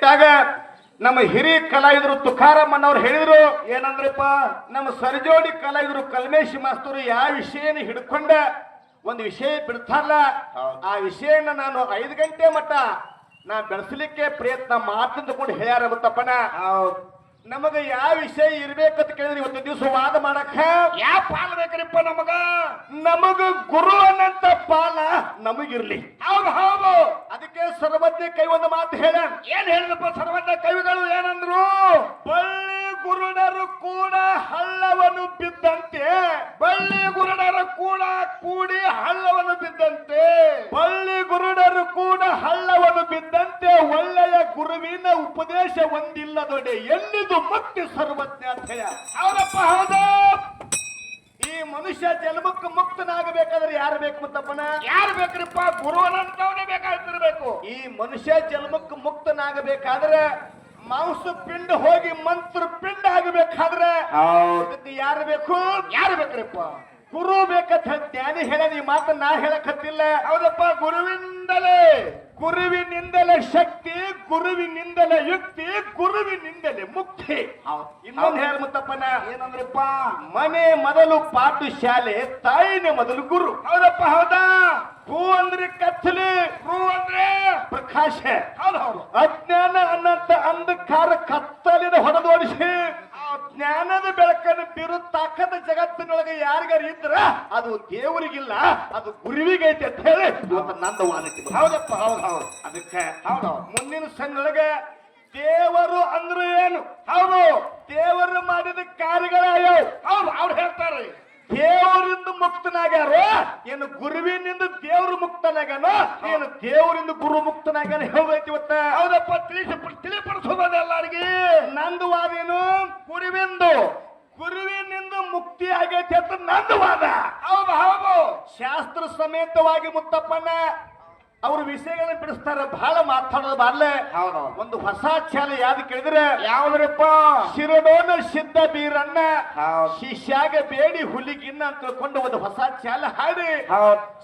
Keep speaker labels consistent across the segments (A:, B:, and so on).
A: ಇದ್ದಾಗ ನಮ್ಮ ಹಿರಿಯ ಕಲಾವಿದರು ತುಕಾರಾಮಣ್ಣವ್ರು ಹೇಳಿದ್ರು ಏನಂದ್ರಪ್ಪ, ನಮ್ಮ ಸರಜೋಡಿ ಕಲಾವಿದರು ಕಲ್ಮೇಶ್ ಮಾಸ್ತರು ಯಾವ ವಿಷಯನ ಹಿಡ್ಕೊಂಡ ಒಂದು ವಿಷಯ ಬಿಡ್ತಾರಲ್ಲ ಆ ವಿಷಯನ ನಾನು 5 ಗಂಟೆ ಮಟ್ಟ ನಾ ಬೆಳೆಸಲಿಕ್ಕೆ ಪ್ರಯತ್ನ ಮಾಡ್ತಂದುಕೊಂಡು ಹೇಳ್ಯಾರ ಗೊತ್ತಪ್ಪನ. ನಮಗ ಯಾವ ವಿಷಯ ಇರ್ಬೇಕಂತ ಕೇಳಿದ್ರೆ ಇವತ್ತು ದಿವಸ ವಾದ ಮಾಡಕ ಯಾವ ಪಾಲ ಬೇಕ್ರಿಪ್ಪ ನಮಗ ಗುರು ಅನ್ನಂತ ಪಾಲ ನಮಗಿರ್ಲಿ. ಹೌದು ಹೌದು, ಅದಕ್ಕೆ ಸರ್ವಜ್ಞ ಕೈ ಒಂದು ಮಾತು ಹೇಳ. ಏನ್ ಹೇಳಿದಪ್ಪ ಸರ್ವಜ್ಞ ಕವಿಗಳು ಏನಂದ್ರು? ಬಳ್ಳಿ ಗುರುಡರು ಕೂಡ ಹಳ್ಳವನ್ನು ಬಿದ್ದಂತೆ, ಬಳ್ಳಿ ಗುರುಡರು ಕೂಡ ಕೂಡಿ ಹಳ್ಳವನ್ನು ಬಿದ್ದಂತೆ, ಬಳ್ಳಿ ಗುರುಡರು ಕೂಡ ಹಳ್ಳವನ್ನು ಬಿದ್ದಂತೆ ಒಳ್ಳೆಯ ಗುರುವಿನ ಉಪದೇಶ ಒಂದಿಲ್ಲದೊಡೆ ಎಲ್ಲಿದು ಮುಕ್ತಿ ಸರ್ವಜ್ಞ ಅಂತ ಹೇಳ. ಹೌದಪ್ಪ ಹೌದು. ಈ ಮನುಷ್ಯ ಜನ್ಮಕ್ಕೆ ಮುಕ್ತನಾಗಬೇಕಾದ್ರೆ ಯಾರು ಬೇಕು ಮುತ್ತಪ್ಪನ? ಯಾರು ಬೇಕ್ರಿಪ್ಪ? ಗುರುವನಂತವನೇ ಬೇಕಾಗಿರ್ಬೇಕು. ಈ ಮನುಷ್ಯ ಜನ್ಮಕ್ಕೆ ಮುಕ್ತನಾಗಬೇಕಾದ್ರೆ ಮಾಂಸ ಪಿಂಡ ಹೋಗಿ ಮಂತ್ರ ಪಿಂಡ ಆಗಬೇಕಾದ್ರೆ ಯಾರು ಬೇಕು? ಯಾರು ಬೇಕ್ರಿಪ್ಪ? ಗುರು ಬೇಕಂತ ಹೇಳಿ ಜ್ಞಾನಿ ಹೇಳ. ಈ ಮಾತನ್ನ ನಾ ಹೇಳಕತ್ತಿಲ್ಲ. ಹೌದಪ್ಪ, ಗುರುವಿಂದಲೇ, ಗುರುವಿನಿಂದಲೇ ಶಕ್ತಿ, ಗುರುವಿನಿಂದಲೇ ಯುಕ್ತಿ, ಗುರುವಿನಿಂದಲೇ ಮುಕ್ತಿ. ಇನ್ನೊಂದು ಹೇಳ ಮುತ್ತಪ್ಪನ ಏನಂದ್ರಪ್ಪ? ಮನೆ ಮೊದಲು ಪಾಠಶಾಲೆ, ತಾಯಿನೇ ಮೊದಲು ಗುರು. ಹೌದಪ್ಪ ಹೌದಾ. ಹೂ ಅಂದ್ರೆ ಕತ್ತಲೆ, ಹೂ ಅಂದ್ರೆ ಪ್ರಕಾಶ. ಹೌದೌದು. ಅಜ್ಞಾನ ಅನ್ನಂತ ಅಂಧಕಾರ ಕತ್ತಲಿನ ಹೊಡೆದೋಡಿಸಿ ಜ್ಞಾನದ ಬೆಳಕನ್ನು ಬೀರು ತಾಕದ ಜಗತ್ತಿನೊಳಗೆ ಯಾರಿಗಾರ ಇದ್ರ ಅದು ದೇವರಿಗಿಲ್ಲ, ಅದು ಗುರುವಿಗೈತೆ ಅಂತ ಹೇಳಿ ಇವತ್ತು ನಂದು ವಾದಕ್ಕೆ. ಹೌದಪ್ಪ ಹೌದು ಹೌದು. ಅದಕ್ಕೆ ಹೌದು, ಮುಂದಿನ ಸಂಘದೊಳಗೆ ದೇವರು ಅಂದ್ರೆ ಏನು? ಹೌದು, ದೇವರು ಮಾಡಿದ ಕಾರ್ಯಗಳಾಗ್ಯಾವ. ಹೌದು, ಅವ್ರು ಹೇಳ್ತಾರೆ ದೇವರಿಂದ ಮುಕ್ತನಾಗ್ಯಾರೋ ಏನು ಗುರುವಿನಿಂದ ದೇವರು ಮುಕ್ತನಾಗ್ಯಾನೋ ಏನು ದೇವರಿಂದ ಗುರು ಮುಕ್ತನಾಗ್ಯಾನ ಹೇಳ್ಬೇಕು ಇವತ್ತ. ಹೌದಪ್ಪ, ತಿಳಿಪಡಿಸೋದ ಎಲ್ಲರಿಗೆ. ನಂದು ವಾದ ಏನು? ಗುರುವಿನಿಂದ ಮುಕ್ತಿ ಆಗೈತೆ ಅಂತ ನಂದು ವಾದ. ಹೌದು ಹೌದು. ಶಾಸ್ತ್ರ ಸಮೇತವಾಗಿ ಮುತ್ತಪ್ಪನ ಅವ್ರ ವಿಷಯಗಳನ್ನ ಬಿಡಿಸ್ತಾರ. ಬಹಳ ಮಾತಾಡೋದು ಬಾರ್ಲೆ. ಒಂದು ಹೊಸ ಚಾಲೆ ಯಾವ್ದು ಕೇಳಿದ್ರೆ ಯಾವ್ದ್ರಪ್ಪ? ಶಿರಡೋನ ಸಿದ್ಧ ಬೀರಣ್ಣ ಶಿಷ್ಯಾಗ ಬೇಡಿ ಹುಲಿಗಿನ್ನ ಅಂತ ತಿಳ್ಕೊಂಡು ಒಂದು ಹೊಸ ಚಾಲೆ ಹಾಡಿ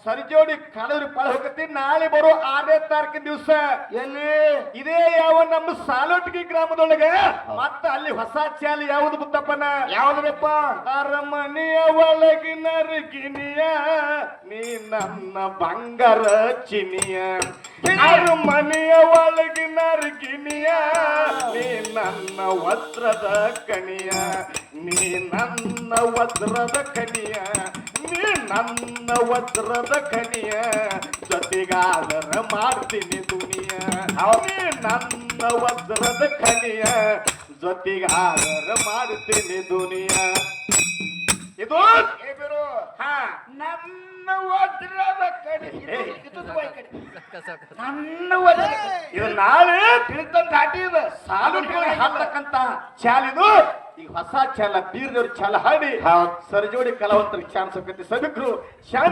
A: ಸರಿಜೋಡಿ ಕಳವ್ರಿ ಪಾಳ ಹೋಗತಿ. ನಾಳೆ ಬರೋ 6ನೇ ತಾರೀಕಿನ ದಿವಸ ಎಲ್ಲಿ ಇದೇ ಯಾವ ನಮ್ಮ ಸಾಲೋಟಿಗೆ ಗ್ರಾಮದೊಳಗೆ ಮತ್ತ ಅಲ್ಲಿ ಹೊಸ ಚಾಲೆ ಯಾವ್ದು ಮುತ್ತಪ್ಪನ? ಯಾವ್ದ್ರಪ್ಪ? ಅರಮನೆಯ ಒಳಗಿನ ಗಿನಿಯ ನೀ ನನ್ನ ಬಂಗಾರ ಚಿನಿಯ, ಅರಮನೆಯ ಒಳಗಿನ ಗಿನಿಯ ನೀ ನನ್ನ ವಜ್ರದ ಕಣಿಯ, ನೀ ನನ್ನ ವಜ್ರದ ಕಣಿಯ, ನೀ ನನ್ನ ವಜ್ರದ ಕಣಿಯ, ಜೊತೆಗಾದರ ಮಾಡ್ತೀನಿ ದುನಿಯ, ನೀ ನನ್ನ ವಜ್ರದ ಕಣಿಯ, ಜೊತೆಗಾದರ ಮಾಡ್ತೀನಿ ದುನಿಯ. ಇದು ನನ್ನ ವಜ್ರದ ಕಣಿ, ನನ್ನ ವಜ್ರ. ಇದು ನಾಳೆ ತಿಳಿತಂತ ಹಾಟಿದ ಸಾಲುಗಳಿಗೆ ಹಾಕ್ತಕ್ಕಂತ ಚಾಲಿದು. ಈಗ ಹೊಸ ಚಾಲ ಬೀರ್ನವ್ರ ಚಾಲ ಹಾಡಿ ಸರಿಜೋಡಿ ಕಲಾವಂತರಿಗೆ ಚಾನ್ಸ್ ಹೋಗ್ತೈತಿ. ಸಭಿಕರು ಶಾಂತಿ